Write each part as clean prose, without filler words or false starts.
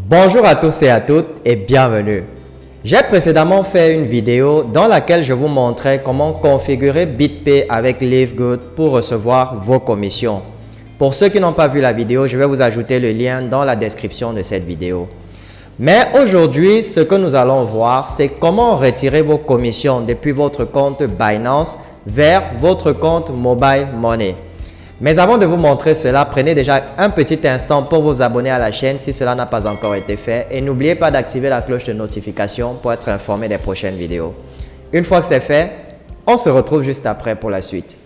Bonjour à tous et à toutes et bienvenue. J'ai précédemment fait une vidéo dans laquelle je vous montrais comment configurer BitPay avec Livegood pour recevoir vos commissions. Pour ceux qui n'ont pas vu la vidéo, je vais vous ajouter le lien dans la description de cette vidéo. Mais aujourd'hui, ce que nous allons voir, c'est comment retirer vos commissions depuis votre compte Binance vers votre compte Mobile Money. Mais avant de vous montrer cela, prenez déjà un petit instant pour vous abonner à la chaîne si cela n'a pas encore été fait et n'oubliez pas d'activer la cloche de notification pour être informé des prochaines vidéos. Une fois que c'est fait, on se retrouve juste après pour la suite.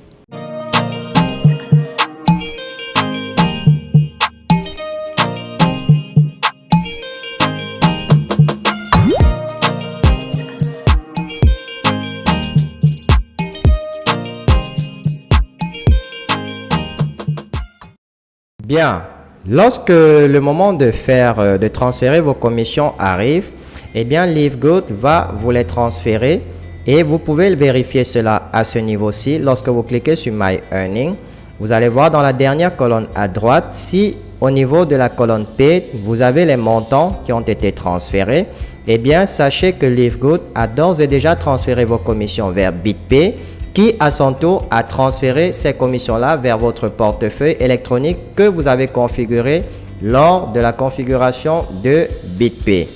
Bien, lorsque le moment de transférer vos commissions arrive, eh bien Livegood va vous les transférer et vous pouvez vérifier cela à ce niveau-ci. Lorsque vous cliquez sur My Earning, vous allez voir dans la dernière colonne à droite, si au niveau de la colonne Paid, vous avez les montants qui ont été transférés, eh bien sachez que Livegood a d'ores et déjà transféré vos commissions vers BitPay, qui à son tour a transféré ces commissions-là vers votre portefeuille électronique que vous avez configuré lors de la configuration de BitPay.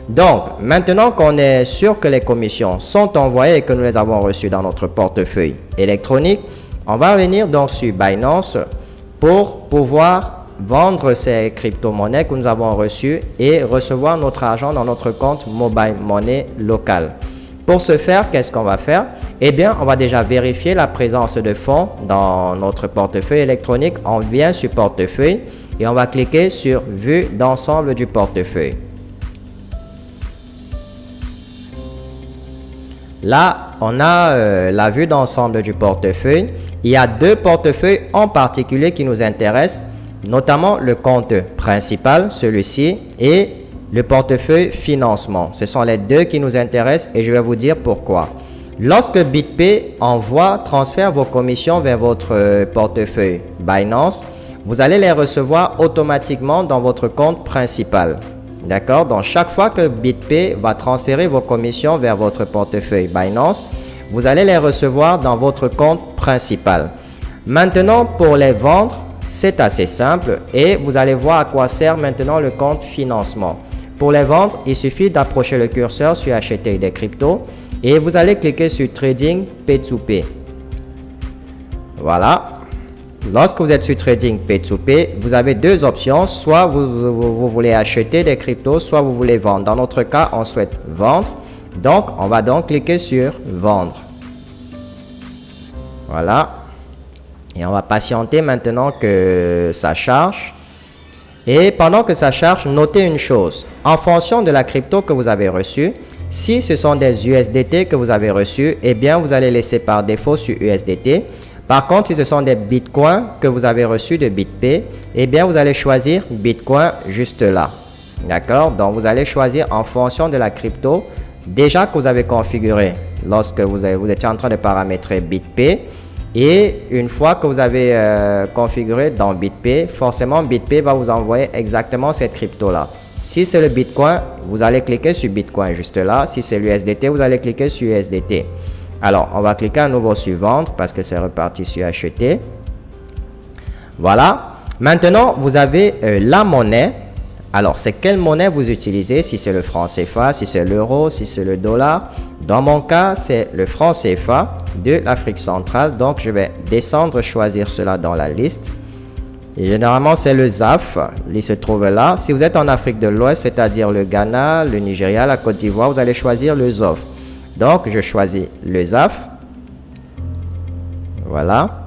Donc, maintenant qu'on est sûr que les commissions sont envoyées et que nous les avons reçues dans notre portefeuille électronique, on va venir donc sur Binance pour pouvoir vendre ces crypto-monnaies que nous avons reçues et recevoir notre argent dans notre compte Mobile Money local. Pour ce faire, qu'est-ce qu'on va faire? Eh bien, on va déjà vérifier la présence de fonds dans notre portefeuille électronique. On vient sur portefeuille et on va cliquer sur vue d'ensemble du portefeuille. Là, on a la vue d'ensemble du portefeuille. Il y a deux portefeuilles en particulier qui nous intéressent, notamment le compte principal, celui-ci, et le portefeuille financement. Ce sont les deux qui nous intéressent et je vais vous dire pourquoi. Lorsque BitPay transfère vos commissions vers votre portefeuille Binance, vous allez les recevoir automatiquement dans votre compte principal. D'accord? Donc, chaque fois que BitPay va transférer vos commissions vers votre portefeuille Binance, vous allez les recevoir dans votre compte principal. Maintenant, pour les vendre, c'est assez simple et vous allez voir à quoi sert maintenant le compte financement. Pour les vendre, il suffit d'approcher le curseur sur acheter des cryptos et vous allez cliquer sur Trading P2P. Voilà. Lorsque vous êtes sur Trading P2P, vous avez deux options. Soit vous voulez acheter des cryptos, soit vous voulez vendre. Dans notre cas, on souhaite vendre. Donc, on va donc cliquer sur Vendre. Voilà. Et on va patienter maintenant que ça charge. Et pendant que ça charge, notez une chose. En fonction de la crypto que vous avez reçue, si ce sont des USDT que vous avez reçus, eh bien, vous allez laisser par défaut sur USDT. Par contre, si ce sont des Bitcoins que vous avez reçus de BitPay, eh bien, vous allez choisir Bitcoin juste là. D'accord? Donc, vous allez choisir en fonction de la crypto déjà que vous avez configuré lorsque vous étiez en train de paramétrer BitPay. Et une fois que vous avez configuré dans BitPay, forcément BitPay va vous envoyer exactement cette crypto-là. Si c'est le Bitcoin, vous allez cliquer sur Bitcoin juste là. Si c'est l'USDT, vous allez cliquer sur USDT. Alors, on va cliquer à nouveau sur Vendre parce que c'est reparti sur Acheter. Voilà. Maintenant, vous avez la monnaie. Alors, c'est quelle monnaie vous utilisez? Si c'est le franc CFA, si c'est l'euro, si c'est le dollar. Dans mon cas, c'est le franc CFA de l'Afrique centrale. Donc, je vais descendre, choisir cela dans la liste. Et généralement, c'est le ZAF. Il se trouve là. Si vous êtes en Afrique de l'Ouest, c'est-à-dire le Ghana, le Nigeria, la Côte d'Ivoire, vous allez choisir le ZOF. Donc, je choisis le ZAF. Voilà.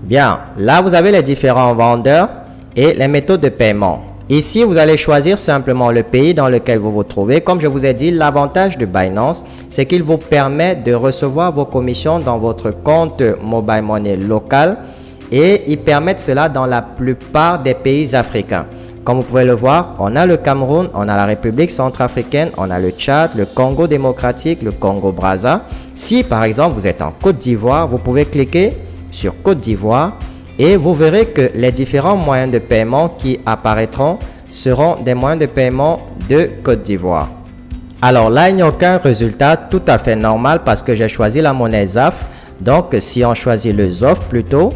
Bien. Là, vous avez les différents vendeurs et les méthodes de paiement. Ici, vous allez choisir simplement le pays dans lequel vous vous trouvez. Comme je vous ai dit, l'avantage de Binance, c'est qu'il vous permet de recevoir vos commissions dans votre compte Mobile Money local et ils permettent cela dans la plupart des pays africains. Comme vous pouvez le voir, on a le Cameroun, on a la République centrafricaine, on a le Tchad, le Congo démocratique, le Congo-Brazza. Si par exemple vous êtes en Côte d'Ivoire, vous pouvez cliquer sur Côte d'Ivoire et vous verrez que les différents moyens de paiement qui apparaîtront seront des moyens de paiement de Côte d'Ivoire. Alors là, il n'y a aucun résultat tout à fait normal parce que j'ai choisi la monnaie ZAF. Donc, si on choisit le ZOF plutôt,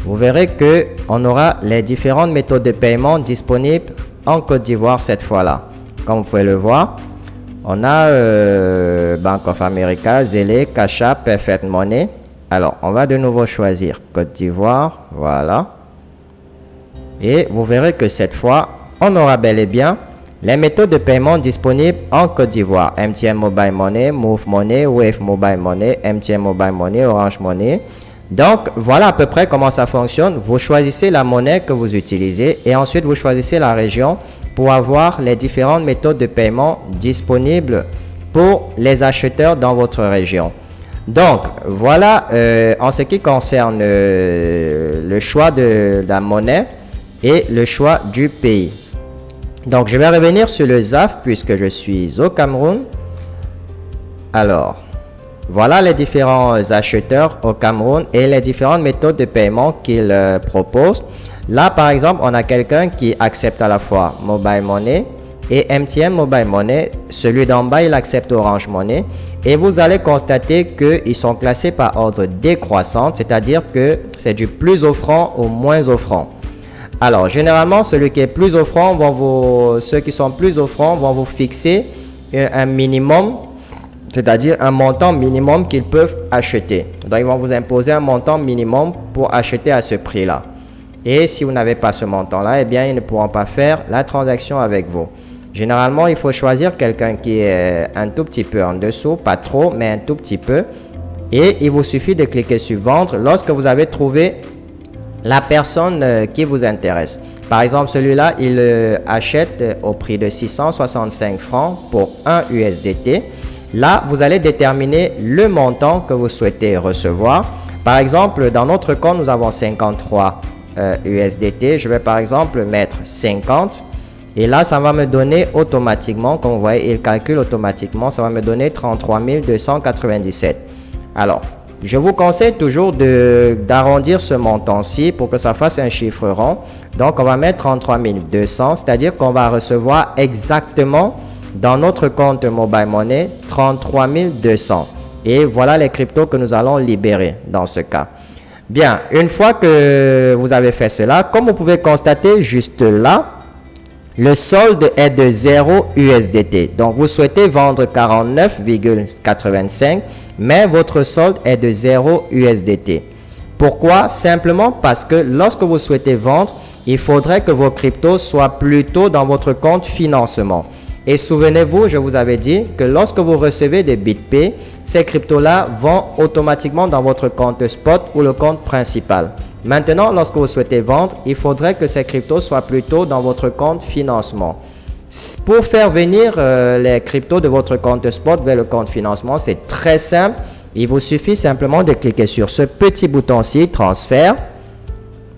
vous verrez que on aura les différentes méthodes de paiement disponibles en Côte d'Ivoire cette fois-là. Comme vous pouvez le voir, on a Bank of America, Zelle, Cash App, Perfect Money. Alors, on va de nouveau choisir Côte d'Ivoire, voilà. Et vous verrez que cette fois, on aura bel et bien les méthodes de paiement disponibles en Côte d'Ivoire. MTN Mobile Money, Move Money, Wave Mobile Money, MTN Mobile Money, Orange Money. Donc, voilà à peu près comment ça fonctionne. Vous choisissez la monnaie que vous utilisez et ensuite vous choisissez la région pour avoir les différentes méthodes de paiement disponibles pour les acheteurs dans votre région. Donc, voilà en ce qui concerne le choix de la monnaie et le choix du pays. Donc, je vais revenir sur le ZAF puisque je suis au Cameroun. Alors, voilà les différents acheteurs au Cameroun et les différentes méthodes de paiement qu'ils proposent. Là, par exemple, on a quelqu'un qui accepte à la fois Mobile Money et MTN Mobile Money. Celui d'en bas, il accepte Orange Money. Et vous allez constater qu'ils sont classés par ordre décroissant, c'est-à-dire que c'est du plus offrant au moins offrant. Alors, généralement, celui qui est plus offrant, ceux qui sont plus offrants vont vous fixer un minimum, c'est-à-dire un montant minimum qu'ils peuvent acheter. Donc, ils vont vous imposer un montant minimum pour acheter à ce prix-là. Et si vous n'avez pas ce montant-là, eh bien, ils ne pourront pas faire la transaction avec vous. Généralement, il faut choisir quelqu'un qui est un tout petit peu en dessous, pas trop, mais un tout petit peu. Et il vous suffit de cliquer sur vendre lorsque vous avez trouvé la personne qui vous intéresse. Par exemple, celui-là, il achète au prix de 665 francs pour 1 USDT. Là, vous allez déterminer le montant que vous souhaitez recevoir. Par exemple, dans notre compte, nous avons 53 USDT. Je vais par exemple mettre 50. Et là, ça va me donner automatiquement, comme vous voyez, il calcule automatiquement, ça va me donner 33 297. Alors, je vous conseille toujours d'arrondir ce montant-ci pour que ça fasse un chiffre rond. Donc, on va mettre 33 200, c'est-à-dire qu'on va recevoir exactement dans notre compte Mobile Money 33 200. Et voilà les cryptos que nous allons libérer dans ce cas. Bien, une fois que vous avez fait cela, comme vous pouvez constater juste là, le solde est de 0 USDT. Donc, vous souhaitez vendre 49,85, mais votre solde est de 0 USDT. Pourquoi? Simplement parce que lorsque vous souhaitez vendre, il faudrait que vos cryptos soient plutôt dans votre compte financement. Et souvenez-vous, je vous avais dit que lorsque vous recevez des BitPay, ces cryptos-là vont automatiquement dans votre compte spot ou le compte principal. Maintenant, lorsque vous souhaitez vendre, il faudrait que ces cryptos soient plutôt dans votre compte financement. Pour faire venir les cryptos de votre compte spot vers le compte financement, c'est très simple. Il vous suffit simplement de cliquer sur ce petit bouton-ci, transfert.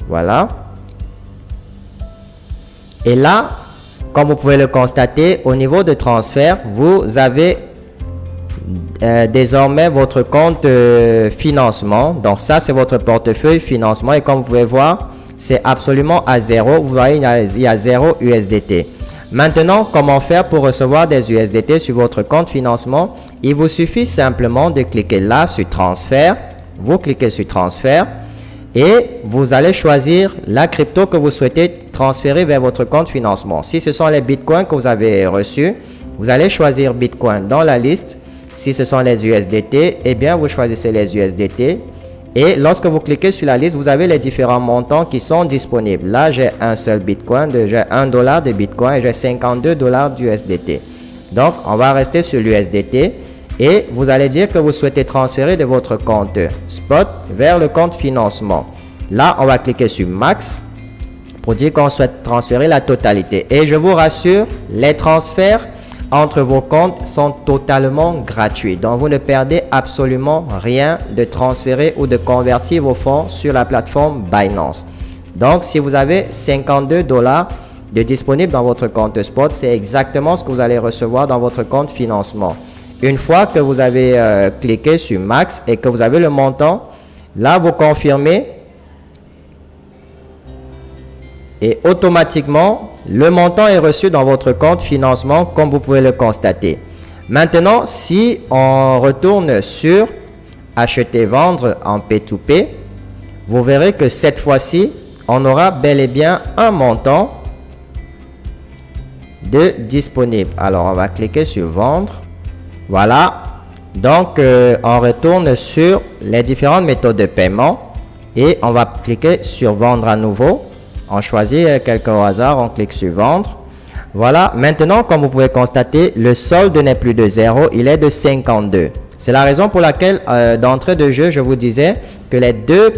Voilà. Et là, comme vous pouvez le constater, au niveau de transfert, vous avez désormais votre compte financement. Donc ça, c'est votre portefeuille financement. Et comme vous pouvez voir, c'est absolument à zéro. Vous voyez, il y a 0 USDT. Maintenant, comment faire pour recevoir des USDT sur votre compte financement? Il vous suffit simplement de cliquer là sur transfert. Vous cliquez sur transfert. Et vous allez choisir la crypto que vous souhaitez transférer vers votre compte financement. Si ce sont les bitcoins que vous avez reçus, vous allez choisir bitcoin dans la liste. Si ce sont les USDT, eh bien vous choisissez les USDT. Et lorsque vous cliquez sur la liste, vous avez les différents montants qui sont disponibles. Là, j'ai un seul bitcoin, j'ai $1 de bitcoin et j'ai 52 $ d'USDT. Donc, on va rester sur l'USDT. Et vous allez dire que vous souhaitez transférer de votre compte spot vers le compte financement. Là, on va cliquer sur Max pour dire qu'on souhaite transférer la totalité. Et je vous rassure, les transferts entre vos comptes sont totalement gratuits. Donc, vous ne perdez absolument rien de transférer ou de convertir vos fonds sur la plateforme Binance. Donc, si vous avez 52 $ de disponible dans votre compte spot, c'est exactement ce que vous allez recevoir dans votre compte financement. Une fois que vous avez cliqué sur Max et que vous avez le montant, là, vous confirmez et automatiquement, le montant est reçu dans votre compte financement comme vous pouvez le constater. Maintenant, si on retourne sur acheter-vendre en P2P, vous verrez que cette fois-ci, on aura bel et bien un montant de disponible. Alors, on va cliquer sur vendre. Voilà. Donc, on retourne sur les différentes méthodes de paiement et on va cliquer sur vendre à nouveau. On choisit quelques au hasard, on clique sur vendre. Voilà. Maintenant, comme vous pouvez constater, le solde n'est plus de 0, il est de 52. C'est la raison pour laquelle, d'entrée de jeu, je vous disais que les deux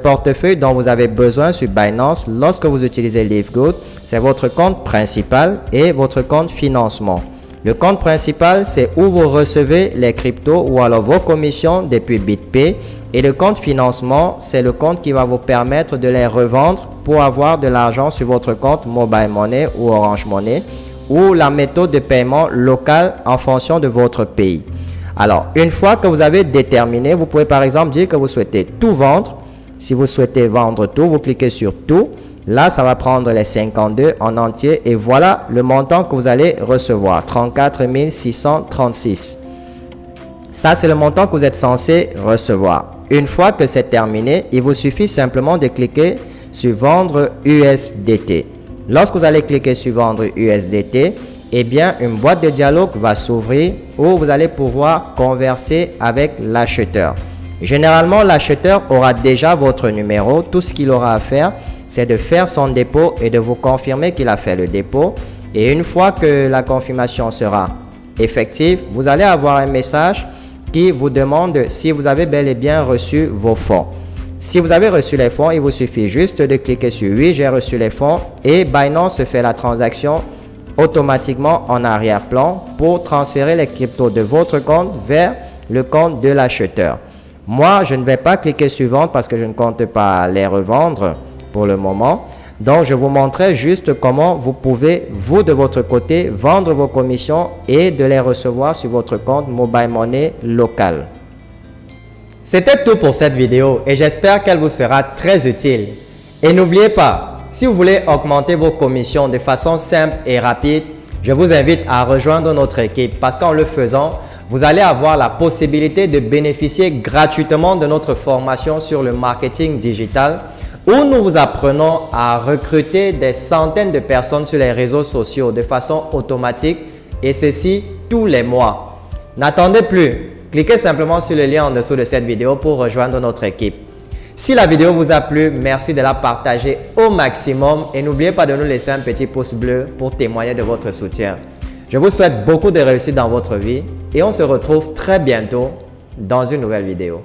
portefeuilles dont vous avez besoin sur Binance lorsque vous utilisez Livegood, c'est votre compte principal et votre compte financement. Le compte principal, c'est où vous recevez les cryptos ou alors vos commissions depuis BitPay. Et le compte financement, c'est le compte qui va vous permettre de les revendre pour avoir de l'argent sur votre compte Mobile Money ou Orange Money ou la méthode de paiement locale en fonction de votre pays. Alors, une fois que vous avez déterminé, vous pouvez par exemple dire que vous souhaitez tout vendre. Si vous souhaitez vendre tout, vous cliquez sur tout. Là, ça va prendre les 52 en entier et voilà le montant que vous allez recevoir, 34 636. Ça, c'est le montant que vous êtes censé recevoir. Une fois que c'est terminé, il vous suffit simplement de cliquer sur vendre USDT. Lorsque vous allez cliquer sur vendre USDT, eh bien, une boîte de dialogue va s'ouvrir où vous allez pouvoir converser avec l'acheteur. Généralement, l'acheteur aura déjà votre numéro. Tout ce qu'il aura à faire, c'est de faire son dépôt et de vous confirmer qu'il a fait le dépôt. Et une fois que la confirmation sera effective, vous allez avoir un message qui vous demande si vous avez bel et bien reçu vos fonds. Si vous avez reçu les fonds, il vous suffit juste de cliquer sur « Oui, j'ai reçu les fonds » et Binance fait la transaction automatiquement en arrière-plan pour transférer les cryptos de votre compte vers le compte de l'acheteur. Moi, je ne vais pas cliquer sur vendre parce que je ne compte pas les revendre pour le moment. Donc, je vous montrerai juste comment vous pouvez, vous de votre côté, vendre vos commissions et de les recevoir sur votre compte Mobile Money local. C'était tout pour cette vidéo et j'espère qu'elle vous sera très utile. Et n'oubliez pas, si vous voulez augmenter vos commissions de façon simple et rapide, je vous invite à rejoindre notre équipe parce qu'en le faisant, vous allez avoir la possibilité de bénéficier gratuitement de notre formation sur le marketing digital où nous vous apprenons à recruter des centaines de personnes sur les réseaux sociaux de façon automatique et ceci tous les mois. N'attendez plus, cliquez simplement sur le lien en dessous de cette vidéo pour rejoindre notre équipe. Si la vidéo vous a plu, merci de la partager au maximum et n'oubliez pas de nous laisser un petit pouce bleu pour témoigner de votre soutien. Je vous souhaite beaucoup de réussite dans votre vie et on se retrouve très bientôt dans une nouvelle vidéo.